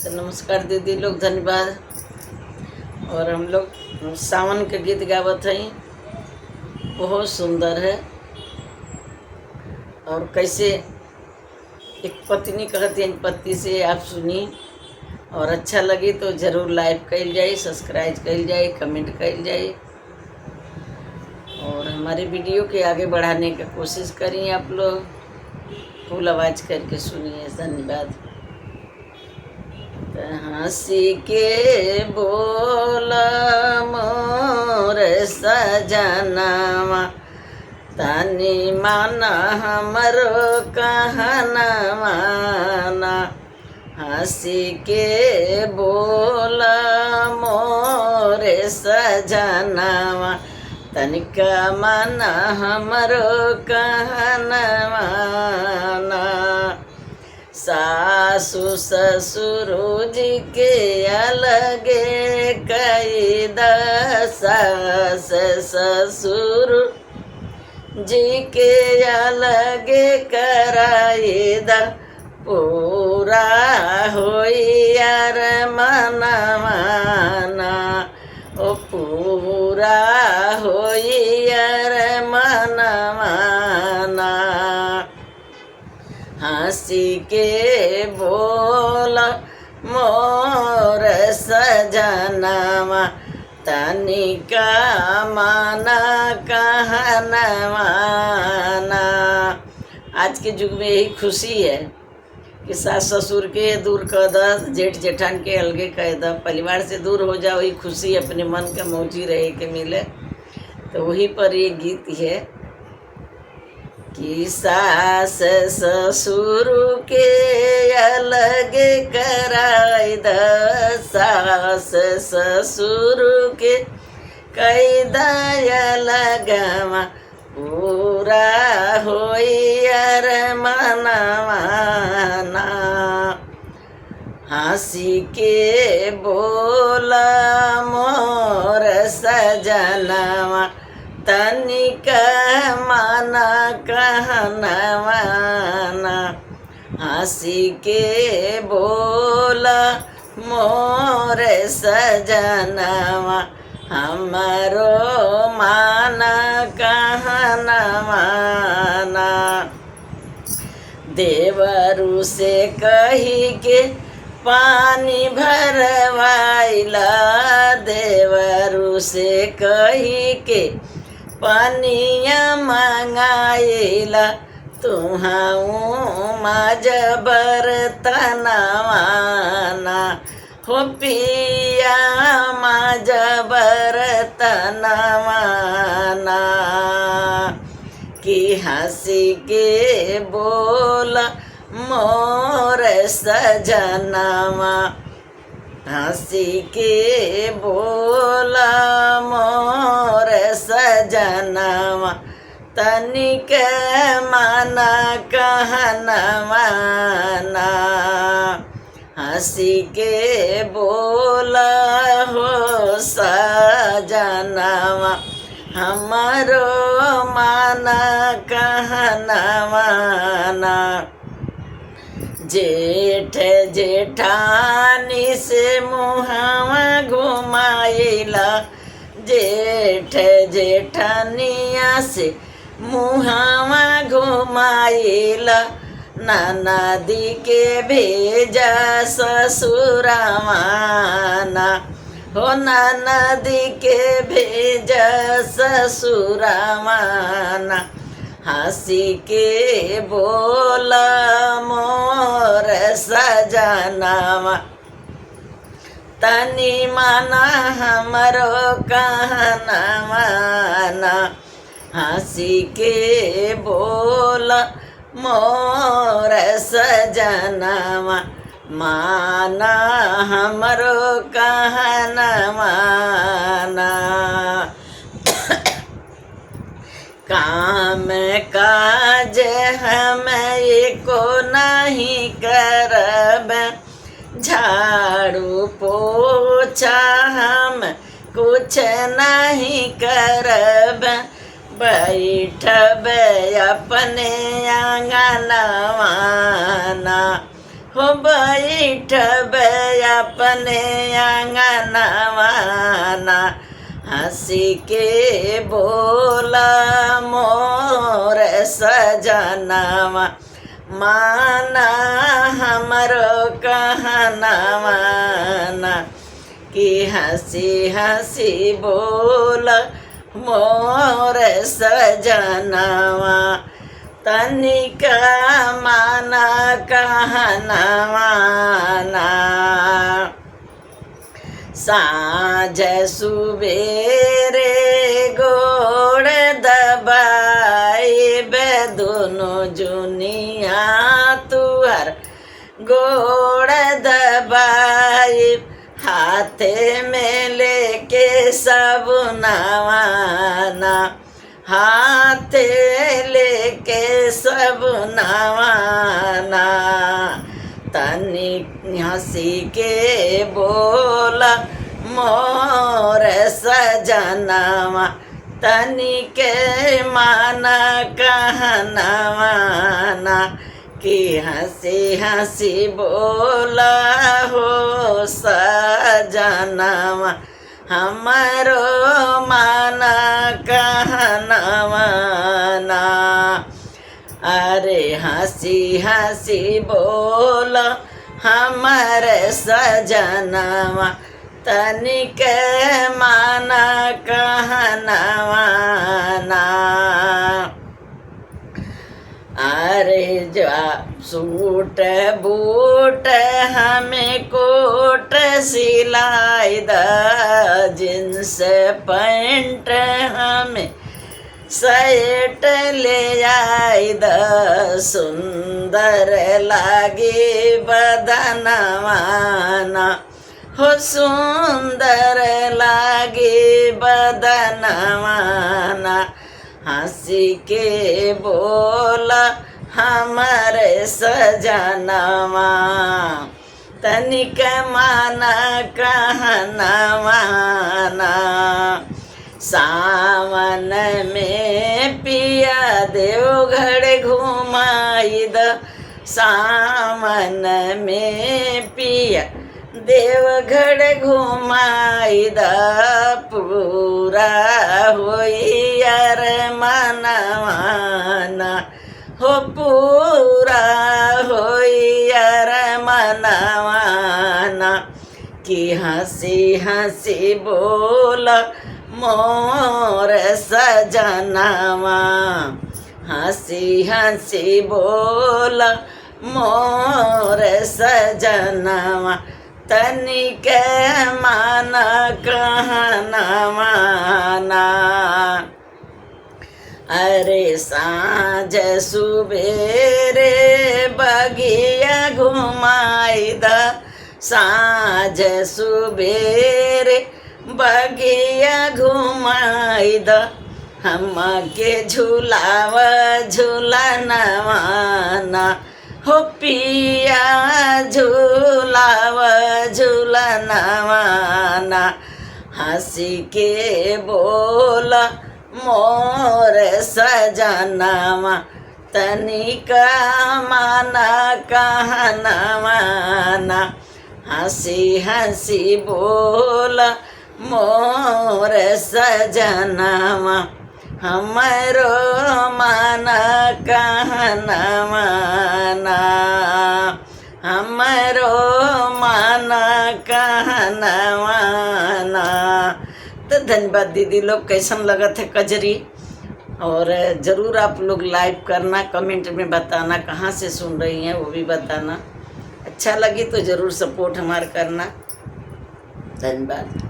तो नमस्कार दीदी लोग, धन्यवाद। और हम लोग सावन के गीत गावत हई, बहुत सुंदर है। और कैसे एक पत्नी कहती है, पति से आप सुनी और अच्छा लगी तो ज़रूर लाइक कल जाए, सब्सक्राइब कल जाए, कमेंट कल जाए और हमारे वीडियो के आगे बढ़ाने की कोशिश करिए। आप लोग फुल आवाज़ करके सुनिए। धन्यवाद। हंसी के बोला मोर सजनवा, तनी माना हमरो कहनवा ना। हंसी के बोला मोर सजनवा, तनिका माना हमरो कहनवा ना। सासु ससुर जी के अलगे कई सास ससुर जी के अलगे कराई द, पूरा होई यार मनवाना, ओ पूरा होई यार मनवाना। हंसी के बोला मोर सजनवा, तनिका माना कहनवा ना। आज के युग में यही खुशी है कि सास ससुर के दूर कर द, जेठ जेठान के अलगे कह द, परिवार से दूर हो जाओ, वही खुशी अपने मन का मौजी रहे के मिले। तो वही पर ये गीत है कि सास ससुर के अलगे कराई द, सास ससुर के कई दलगवा, पूरा होई अर मनवा ना। हंसी के बोला मोर सजनवा, तनिका माना कहनवा ना। हंसी के बोला मोर सजनवा, हमारो माना कहनवा ना। देवरू से कही के पानी भरवाइला, देवरू से कही के पानिया मंगाइला, तुहाऊ माज बरतनवा ना। हो पिया माज बरतनवा ना। कि हंसी के बोला मोर सजनवा, हंसी के बोला मोर सजनवा, तनिक माना कहनवा ना। हंसी के बोला हो सजनवा, हमारो माना कहनवा ना। जेठ जेठानी से मुहावा घुमाइला, जेठ जेठानिया से मुहावा घुमाइला, ननदी के भेजा ससुरावा ना। हो ननदी के भेजा ससुरावा ना। हंसी के बोला मोर सजनवा, तनी माना हमरो कहनवा ना। हंसी के बोला मोर सजनवा, माना हमरो कहनवा ना। काम काज हम एको नहीं करब, झाड़ू पोछा हम कुछ नहीं करब, बैठब अपने आंगनवा ना। हो बैठब अपने आंगनवाना हंसी के बोला मोर सजनवा माना हमरो कहनवाना कि हंसी हंसी बोल मोर सजनवा तनिका माना कहनवाना साँझ सुबेरे गोड़ दबाइब दोनों जुनिया तुहर गोड़ दबाइब हाथे में लेके सबुनवाना हाथे लेके सबुनवाना तनी हंसी के बोला मोर सजनवा तनी के माना कहनवाना कि हंसी हंसी बोला हो सजनवा हमारो माना कहनवाना अरे हंसी हंसी बोल हमर सजनवा तनिक माना कहनवाना अरे जा सूट बूट हमें कोट सिलाई द जींस पैंट हमें सैट ले आई द सुंदर लागे बदनवाना हो सुंदर लागे बदनवाना हंसी के बोला हमारे सजनवा तनिक माना कहनवाना सावन में पिया देवघर घुमाई द सावन में पिया देवघर घुमाई द पूरा होई यार मनवाना हो पूरा होई यार मनवाना कि हंसी हंसी बोला मोर सजनवा हंसी हंसी बोला मोर सजनवा तनिक माना कहनवाना अरे साँझ सुबेरे बगिया घुमाई द साँझ सुबेरे बगिया घुमाई द हमके झूलाव झूलनवाना हो पिया झूलाव झूलनवाना हंसी के बोल मोर सजनवा तनिका माना कहनवाना हंसी हंसी बोल मोर सजनवा हमरो माना कहनवाना हमरो माना कहनवाना। तो धन्यवाद दीदी लोग, कैसन लगत है कजरी, और ज़रूर आप लोग लाइक करना, कमेंट में बताना कहाँ से सुन रही हैं वो भी बताना। अच्छा लगी तो ज़रूर सपोर्ट हमारा करना। धन्यवाद।